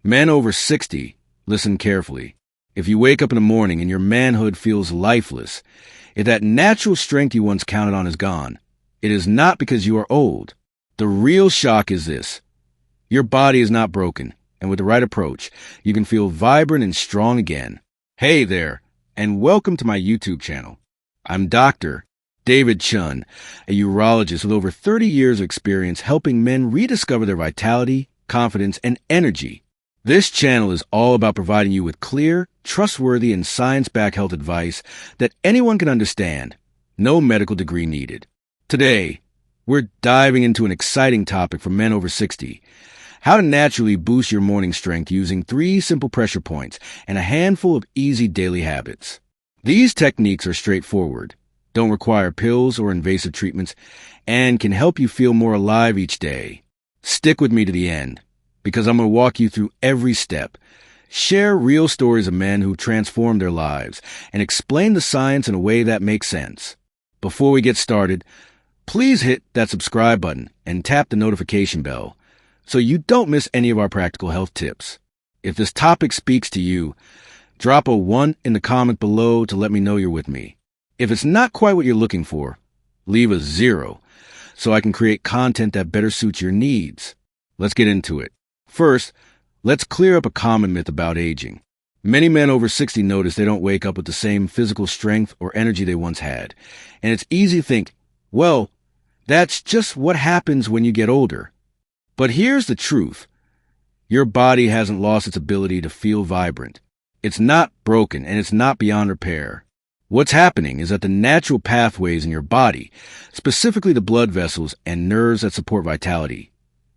Men over 60, listen carefully. If you wake up in the morning and your manhood feels lifeless, if that natural strength you once counted on is gone, it is not because you are old. The real shock is this. Your body is not broken, and with the right approach, you can feel vibrant and strong again. Hey there, and welcome to my YouTube channel. I'm Dr. David Chen, a urologist with over 30 years of experience helping men rediscover their vitality, confidence, and energy. This channel is all about providing you with clear, trustworthy, and science-backed health advice that anyone can understand. No medical degree needed. Today, we're diving into an exciting topic for men over 60. How to naturally boost your morning strength using 3 simple pressure points and a handful of easy daily habits. These techniques are straightforward, don't require pills or invasive treatments, and can help you feel more alive each day. Stick with me to the end, because I'm going to walk you through every step, share real stories of men who transformed their lives, and explain the science in a way that makes sense. Before we get started, please hit that subscribe button and tap the notification bell so you don't miss any of our practical health tips. If this topic speaks to you, drop a 1 in the comment below to let me know you're with me. If it's not quite what you're looking for, leave a 0 so I can create content that better suits your needs. Let's get into it. First, let's clear up a common myth about aging. Many men over 60 notice they don't wake up with the same physical strength or energy they once had. And it's easy to think, well, that's just what happens when you get older. But here's the truth. Your body hasn't lost its ability to feel vibrant. It's not broken and it's not beyond repair. What's happening is that the natural pathways in your body, specifically the blood vessels and nerves that support vitality,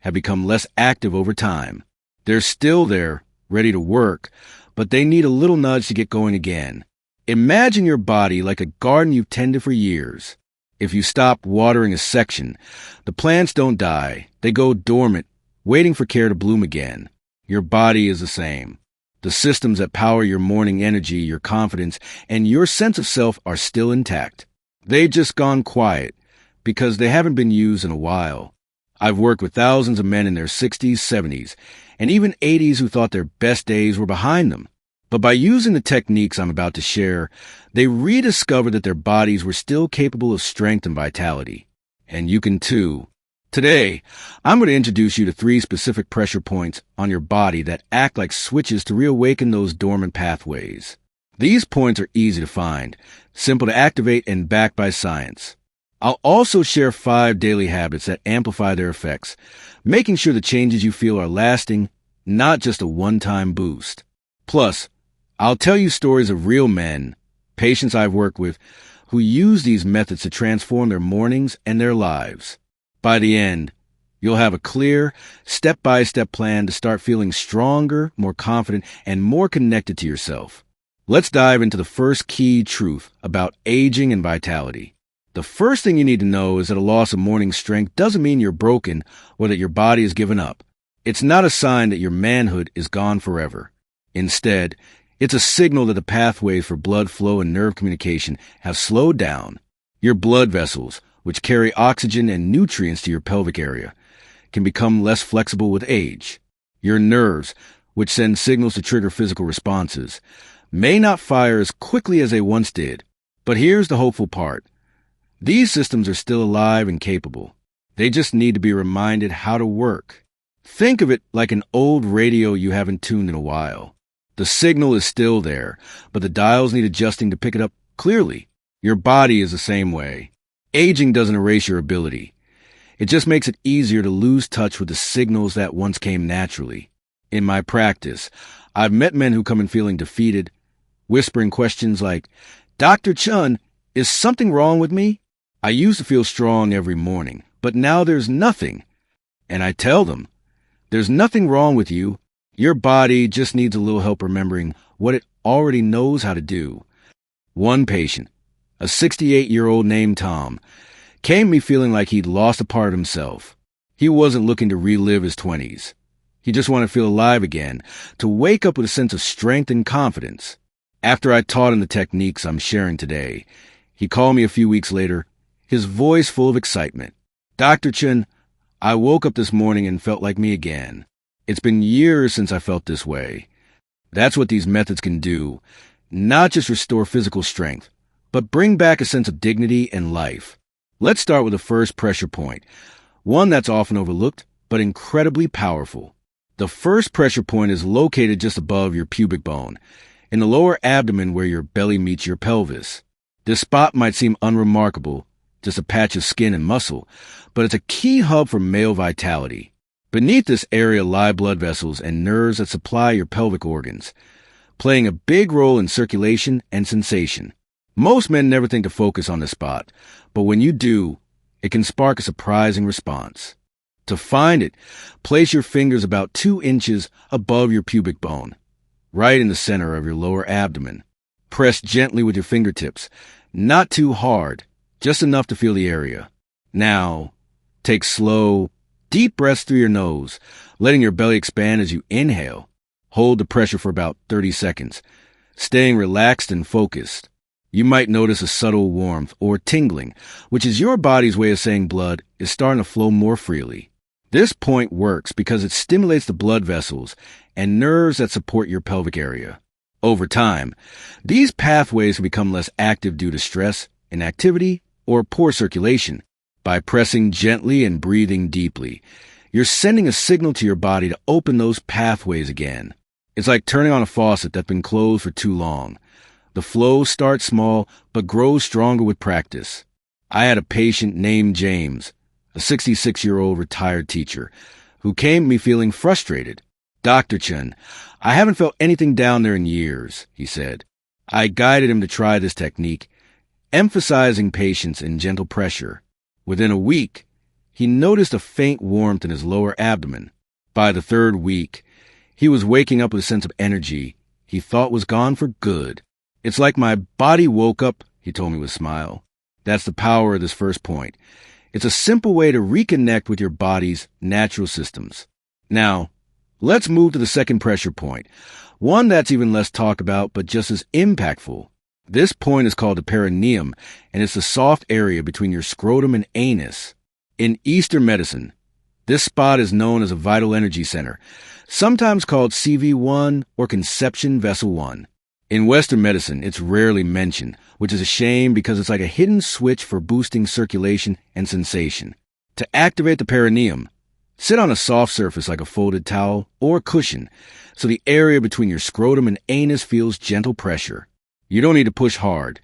have become less active over time. They're still there, ready to work, but they need a little nudge to get going again. Imagine your body like a garden you've tended for years. If you stop watering a section, the plants don't die. They go dormant, waiting for care to bloom again. Your body is the same. The systems that power your morning energy, your confidence, and your sense of self are still intact. They've just gone quiet because they haven't been used in a while. I've worked with thousands of men in their 60s, 70s, and even 80s who thought their best days were behind them. But by using the techniques I'm about to share, they rediscovered that their bodies were still capable of strength and vitality. And you can too. Today, I'm going to introduce you to 3 specific pressure points on your body that act like switches to reawaken those dormant pathways. These points are easy to find, simple to activate, and backed by science. I'll also share 5 daily habits that amplify their effects, making sure the changes you feel are lasting, not just a one-time boost. Plus, I'll tell you stories of real men, patients I've worked with, who use these methods to transform their mornings and their lives. By the end, you'll have a clear, step-by-step plan to start feeling stronger, more confident, and more connected to yourself. Let's dive into the first key truth about aging and vitality. The first thing you need to know is that a loss of morning strength doesn't mean you're broken or that your body has given up. It's not a sign that your manhood is gone forever. Instead, it's a signal that the pathways for blood flow and nerve communication have slowed down. Your blood vessels, which carry oxygen and nutrients to your pelvic area, can become less flexible with age. Your nerves, which send signals to trigger physical responses, may not fire as quickly as they once did. But here's the hopeful part. These systems are still alive and capable. They just need to be reminded how to work. Think of it like an old radio you haven't tuned in a while. The signal is still there, but the dials need adjusting to pick it up clearly. Your body is the same way. Aging doesn't erase your ability. It just makes it easier to lose touch with the signals that once came naturally. In my practice, I've met men who come in feeling defeated, whispering questions like, "Dr. Chen, is something wrong with me? I used to feel strong every morning, but now there's nothing." And I tell them, there's nothing wrong with you. Your body just needs a little help remembering what it already knows how to do. One patient, a 68-year-old named Tom, came to me feeling like he'd lost a part of himself. He wasn't looking to relive his 20s. He just wanted to feel alive again, to wake up with a sense of strength and confidence. After I taught him the techniques I'm sharing today, he called me a few weeks later, his voice full of excitement. "Dr. Chen, I woke up this morning and felt like me again. It's been years since I felt this way. That's what these methods can do. Not just restore physical strength, but bring back a sense of dignity and life. Let's start with the first pressure point, one that's often overlooked, but incredibly powerful. The first pressure point is located just above your pubic bone, in the lower abdomen where your belly meets your pelvis. This spot might seem unremarkable, just a patch of skin and muscle, but it's a key hub for male vitality. Beneath this area lie blood vessels and nerves that supply your pelvic organs, playing a big role in circulation and sensation. Most men never think to focus on this spot, but when you do, it can spark a surprising response. To find it, place your fingers about 2 inches above your pubic bone, right in the center of your lower abdomen. Press gently with your fingertips, not too hard, just enough to feel the area. Now, take slow, deep breaths through your nose, letting your belly expand as you inhale. Hold the pressure for about 30 seconds, staying relaxed and focused. You might notice a subtle warmth or tingling, which is your body's way of saying blood is starting to flow more freely. This point works because it stimulates the blood vessels and nerves that support your pelvic area. Over time, these pathways can become less active due to stress, inactivity, or poor circulation. By pressing gently and breathing deeply, you're sending a signal to your body to open those pathways again. It's like turning on a faucet that's been closed for too long. The flow starts small, but grows stronger with practice. I had a patient named James, a 66-year-old retired teacher, who came to me feeling frustrated. "Dr. Chen, I haven't felt anything down there in years," he said. I guided him to try this technique, emphasizing patience and gentle pressure. Within a week, he noticed a faint warmth in his lower abdomen. By the 3rd week, he was waking up with a sense of energy he thought was gone for good. "It's like my body woke up," he told me with a smile. That's the power of this first point. It's a simple way to reconnect with your body's natural systems. Now, let's move to the second pressure point, one that's even less talked about but just as impactful. This point is called the perineum, and it's the soft area between your scrotum and anus. In Eastern medicine, this spot is known as a vital energy center, sometimes called CV1 or conception vessel 1. In Western medicine, it's rarely mentioned, which is a shame because it's like a hidden switch for boosting circulation and sensation. To activate the perineum, sit on a soft surface like a folded towel or cushion, so the area between your scrotum and anus feels gentle pressure. You don't need to push hard.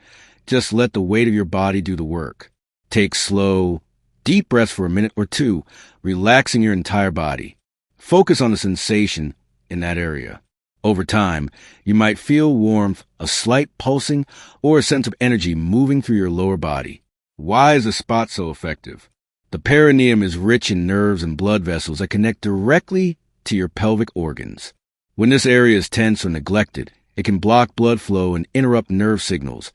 Just let the weight of your body do the work. Take slow, deep breaths for a minute or two, relaxing your entire body. Focus on the sensation in that area. Over time, you might feel warmth, a slight pulsing, or a sense of energy moving through your lower body. Why is the spot so effective? The perineum is rich in nerves and blood vessels that connect directly to your pelvic organs. When this area is tense or neglected, it can block blood flow and interrupt nerve signals,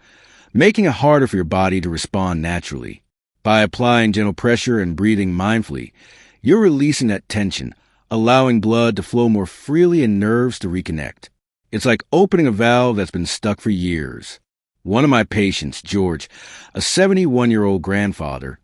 making it harder for your body to respond naturally. By applying gentle pressure and breathing mindfully, you're releasing that tension, allowing blood to flow more freely and nerves to reconnect. It's like opening a valve that's been stuck for years. One of my patients, George, a 71-year-old grandfather,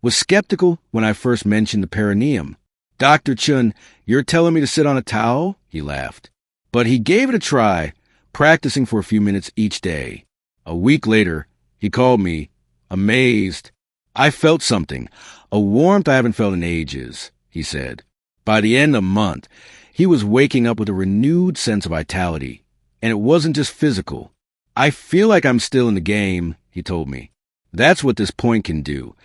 was skeptical when I first mentioned the perineum. "Dr. Chen, you're telling me to sit on a towel?" he laughed. But he gave it a try, practicing for a few minutes each day. A week later, he called me, amazed. "I felt something, a warmth I haven't felt in ages," he said. By the end of the month, he was waking up with a renewed sense of vitality, and it wasn't just physical. "I feel like I'm still in the game," he told me. That's what this point can do.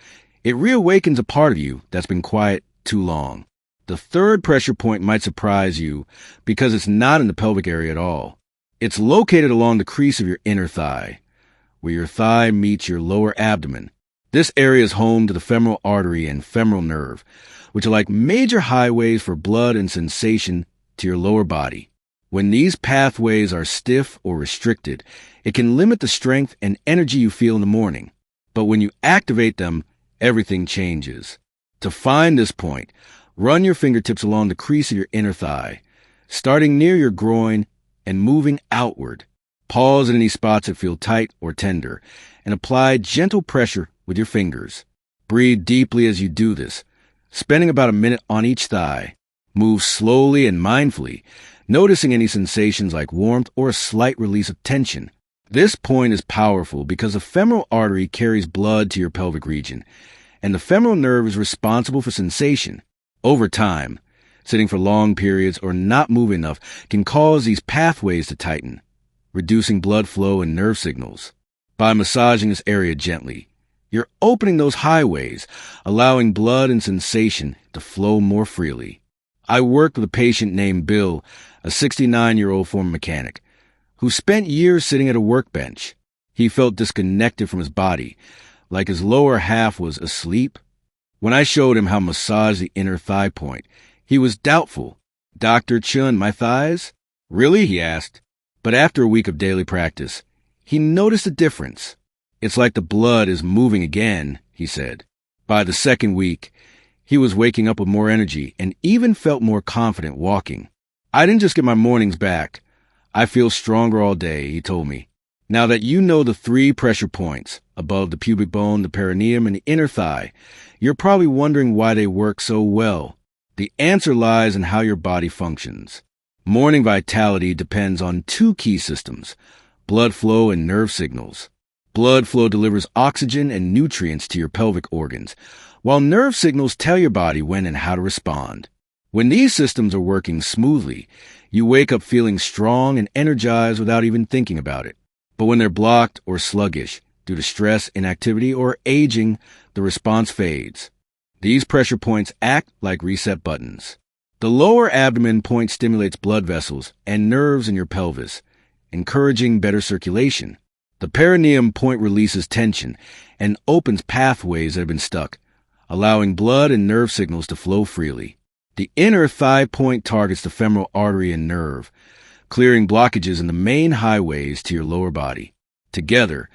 It reawakens a part of you that's been quiet too long. The third pressure point might surprise you because it's not in the pelvic area at all. It's located along the crease of your inner thigh, where your thigh meets your lower abdomen. This area is home to the femoral artery and femoral nerve, which are like major highways for blood and sensation to your lower body. When these pathways are stiff or restricted, it can limit the strength and energy you feel in the morning. But when you activate them, everything changes. To find this point, run your fingertips along the crease of your inner thigh, starting near your groin and moving outward. Pause at any spots that feel tight or tender, and apply gentle pressure with your fingers. Breathe deeply as you do this, spending about a minute on each thigh. Move slowly and mindfully, noticing any sensations like warmth or a slight release of tension. This point is powerful because the femoral artery carries blood to your pelvic region, and the femoral nerve is responsible for sensation. Over time, sitting for long periods or not moving enough can cause these pathways to tighten, reducing blood flow and nerve signals. By massaging this area gently, you're opening those highways, allowing blood and sensation to flow more freely. I worked with a patient named Bill, a 69-year-old former mechanic, who spent years sitting at a workbench. He felt disconnected from his body, like his lower half was asleep. When I showed him how to massage the inner thigh point, he was doubtful. "Dr. Chen, my thighs?" "Really?" he asked. But after a week of daily practice, he noticed a difference. "It's like the blood is moving again," he said. By the second week, he was waking up with more energy and even felt more confident walking. "I didn't just get my mornings back. I feel stronger all day," he told me. Now that you know the 3 pressure points, above the pubic bone, the perineum, and the inner thigh, you're probably wondering why they work so well. The answer lies in how your body functions. Morning vitality depends on 2 key systems: blood flow and nerve signals. Blood flow delivers oxygen and nutrients to your pelvic organs, while nerve signals tell your body when and how to respond. When these systems are working smoothly, you wake up feeling strong and energized without even thinking about it. But when they're blocked or sluggish due to stress, inactivity, or aging, the response fades. These pressure points act like reset buttons. The lower abdomen point stimulates blood vessels and nerves in your pelvis, encouraging better circulation. The perineum point releases tension and opens pathways that have been stuck, allowing blood and nerve signals to flow freely. The inner thigh point targets the femoral artery and nerve, clearing blockages in the main highways to your lower body. Together,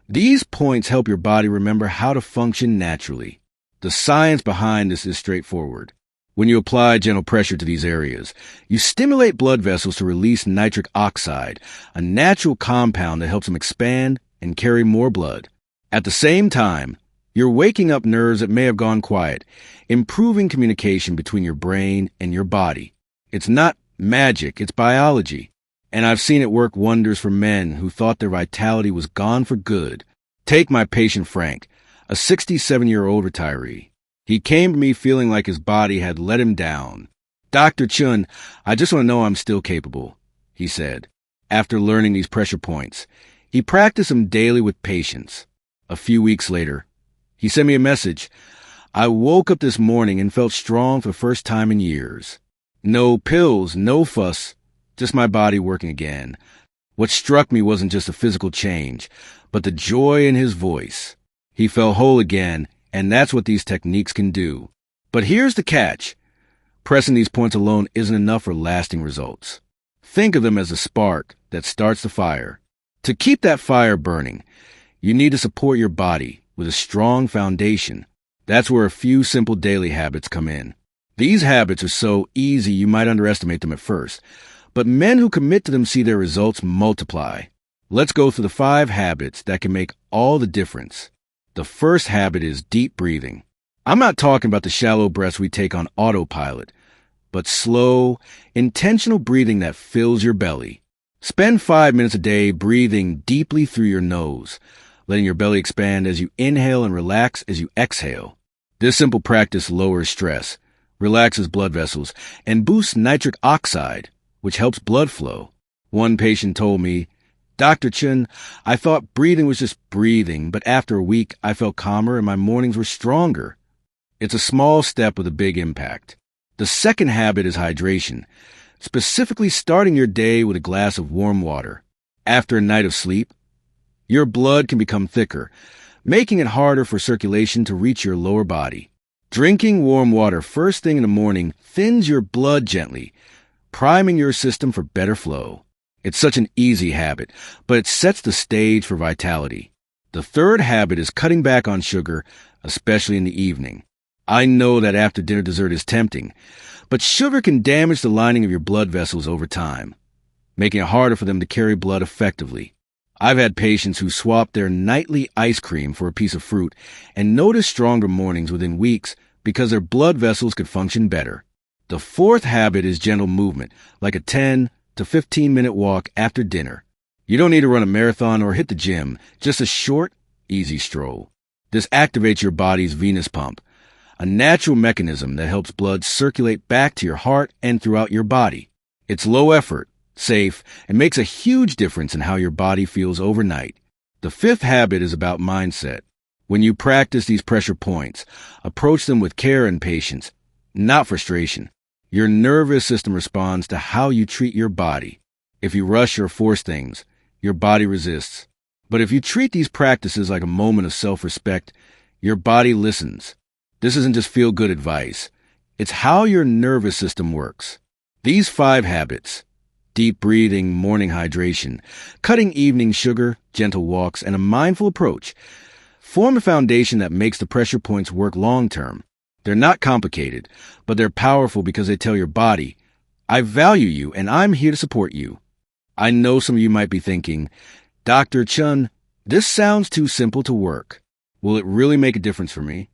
these points help your body remember how to function naturally. The science behind this is straightforward. When you apply gentle pressure to these areas, you stimulate blood vessels to release nitric oxide, a natural compound that helps them expand and carry more blood. At the same time, you're waking up nerves that may have gone quiet, improving communication between your brain and your body. It's not magic, it's biology. And I've seen it work wonders for men who thought their vitality was gone for good. Take my patient Frank, a 67-year-old retiree. He came to me feeling like his body had let him down. "Dr. Chen, I just want to know I'm still capable," he said. After learning these pressure points, he practiced them daily with patience. A few weeks later, he sent me a message. "I woke up this morning and felt strong for the first time in years. No pills, no fuss, just my body working again." What struck me wasn't just a physical change, but the joy in his voice. He felt whole again, and that's what these techniques can do. But here's the catch. Pressing these points alone isn't enough for lasting results. Think of them as a spark that starts the fire. To keep that fire burning, you need to support your body with a strong foundation. That's where a few simple daily habits come in. These habits are so easy you might underestimate them at first, but men who commit to them see their results multiply. Let's go through the 5 habits that can make all the difference. The first habit is deep breathing. I'm not talking about the shallow breaths we take on autopilot, but slow, intentional breathing that fills your belly. Spend 5 minutes a day breathing deeply through your nose, letting your belly expand as you inhale and relax as you exhale. This simple practice lowers stress, relaxes blood vessels, and boosts nitric oxide, which helps blood flow. One patient told me, "Dr. Chen, I thought breathing was just breathing, but after a week I felt calmer and my mornings were stronger." It's a small step with a big impact. The second habit is hydration, specifically starting your day with a glass of warm water. After a night of sleep, your blood can become thicker, making it harder for circulation to reach your lower body. Drinking warm water first thing in the morning thins your blood gently, priming your system for better flow. It's such an easy habit, but it sets the stage for vitality. The third habit is cutting back on sugar, especially in the evening. I know that after dinner dessert is tempting, but sugar can damage the lining of your blood vessels over time, making it harder for them to carry blood effectively. I've had patients who swapped their nightly ice cream for a piece of fruit and noticed stronger mornings within weeks because their blood vessels could function better. The fourth habit is gentle movement, like a 10 to 15-minute walk after dinner. You don't need to run a marathon or hit the gym, just a short, easy stroll. This activates your body's venous pump, a natural mechanism that helps blood circulate back to your heart and throughout your body. It's low effort, safe, and makes a huge difference in how your body feels overnight. The fifth habit is about mindset. When you practice these pressure points, approach them with care and patience, not frustration. Your nervous system responds to how you treat your body. If you rush or force things, your body resists. But if you treat these practices like a moment of self-respect, your body listens. This isn't just feel-good advice. It's how your nervous system works. These 5 habits, deep breathing, morning hydration, cutting evening sugar, gentle walks, and a mindful approach, form a foundation that makes the pressure points work long-term. They're not complicated, but they're powerful because they tell your body, I value you and I'm here to support you. I know some of you might be thinking, Dr. Chen, this sounds too simple to work. Will it really make a difference for me?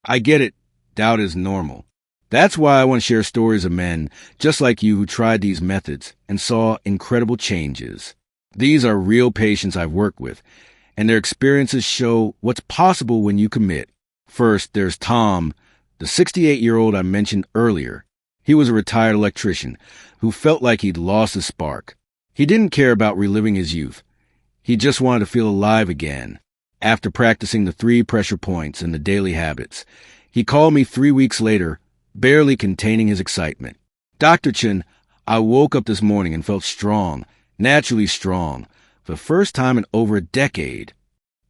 I get it. Doubt is normal. That's why I want to share stories of men just like you who tried these methods and saw incredible changes. These are real patients I've worked with, and their experiences show what's possible when you commit. First, there's Tom, the 68-year-old I mentioned earlier. He was a retired electrician who felt like he'd lost his spark. He didn't care about reliving his youth. He just wanted to feel alive again. After practicing the 3 pressure points and the daily habits, he called me 3 weeks later, barely containing his excitement. Dr. Chen, I woke up this morning and felt strong, naturally strong, for the first time in over a decade.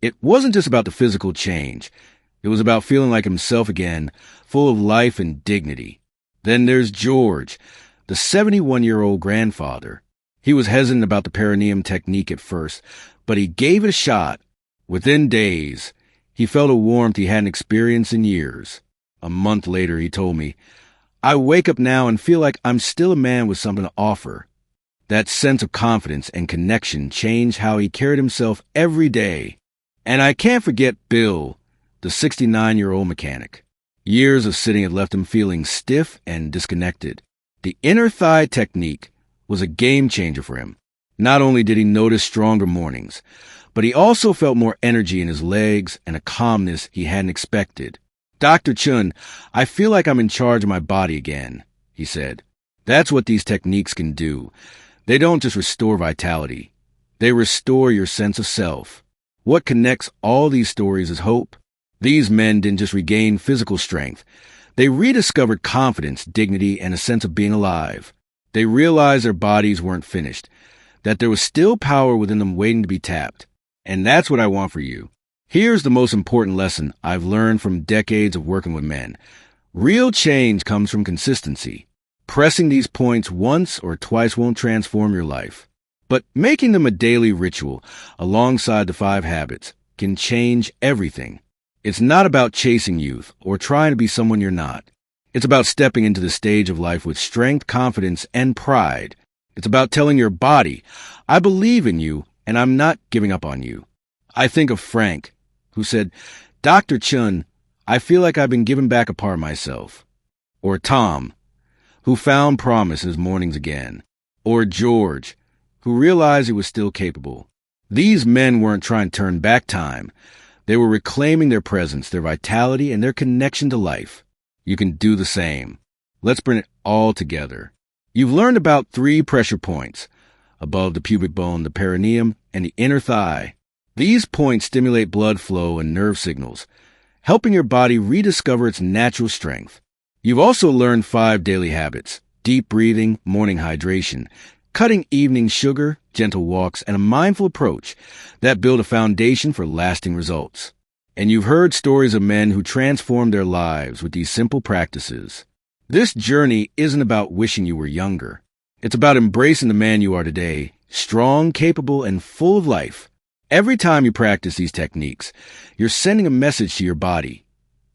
It wasn't just about the physical change. It was about feeling like himself again, full of life and dignity. Then there's George, the 71-year-old grandfather. He was hesitant about the perineum technique at first, but he gave it a shot. Within days, he felt a warmth he hadn't experienced in years. A month later, he told me, I wake up now and feel like I'm still a man with something to offer. That sense of confidence and connection changed how he carried himself every day. And I can't forget Bill, the 69-year-old mechanic. Years of sitting had left him feeling stiff and disconnected. The inner thigh technique was a game changer for him. Not only did he notice stronger mornings, but he also felt more energy in his legs and a calmness he hadn't expected. Dr. Chen, I feel like I'm in charge of my body again, he said. That's what these techniques can do. They don't just restore vitality. They restore your sense of self. What connects all these stories is hope. These men didn't just regain physical strength. They rediscovered confidence, dignity, and a sense of being alive. They realized their bodies weren't finished, that there was still power within them waiting to be tapped. And that's what I want for you. Here's the most important lesson I've learned from decades of working with men. Real change comes from consistency. Pressing these points once or twice won't transform your life. But making them a daily ritual alongside the 5 habits can change everything. It's not about chasing youth or trying to be someone you're not. It's about stepping into the stage of life with strength, confidence, and pride. It's about telling your body, I believe in you and I'm not giving up on you. I think of Frank, who said, Dr. Chen, I feel like I've been given back a part of myself. Or Tom, who found promise in his mornings again. Or George, who realized he was still capable. These men weren't trying to turn back time. They were reclaiming their presence, their vitality, and their connection to life. You can do the same. Let's bring it all together. You've learned about 3 pressure points, above the pubic bone, the perineum, and the inner thigh. These points stimulate blood flow and nerve signals, helping your body rediscover its natural strength. You've also learned 5 daily habits: deep breathing, morning hydration, cutting evening sugar, gentle walks, and a mindful approach that build a foundation for lasting results. And you've heard stories of men who transformed their lives with these simple practices. This journey isn't about wishing you were younger. It's about embracing the man you are today, strong, capable, and full of life. Every time you practice these techniques, you're sending a message to your body.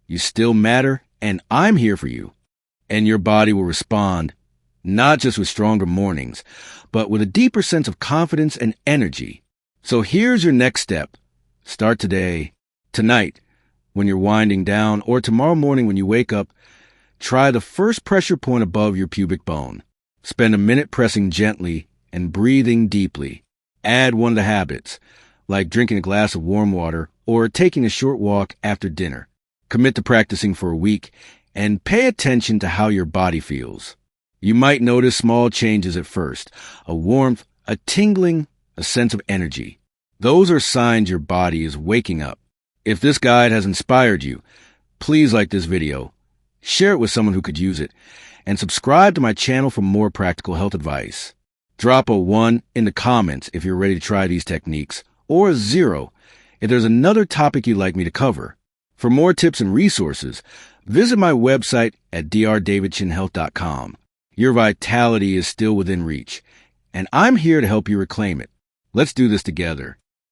You still matter, and I'm here for you. And your body will respond, not just with stronger mornings, but with a deeper sense of confidence and energy. So here's your next step. Start today, tonight, when you're winding down, or tomorrow morning when you wake up. Try the first pressure point above your pubic bone. Spend a minute pressing gently and breathing deeply. Add one of the habits, like drinking a glass of warm water or taking a short walk after dinner. Commit to practicing for a week and pay attention to how your body feels. You might notice small changes at first, a warmth, a tingling, a sense of energy. Those are signs your body is waking up. If this guide has inspired you, please like this video, share it with someone who could use it, and subscribe to my channel for more practical health advice. Drop a 1 in the comments if you're ready to try these techniques, or a 0 if there's another topic you'd like me to cover. For more tips and resources, visit my website at drdavidchenhealth.com. Your vitality is still within reach, and I'm here to help you reclaim it. Let's do this together.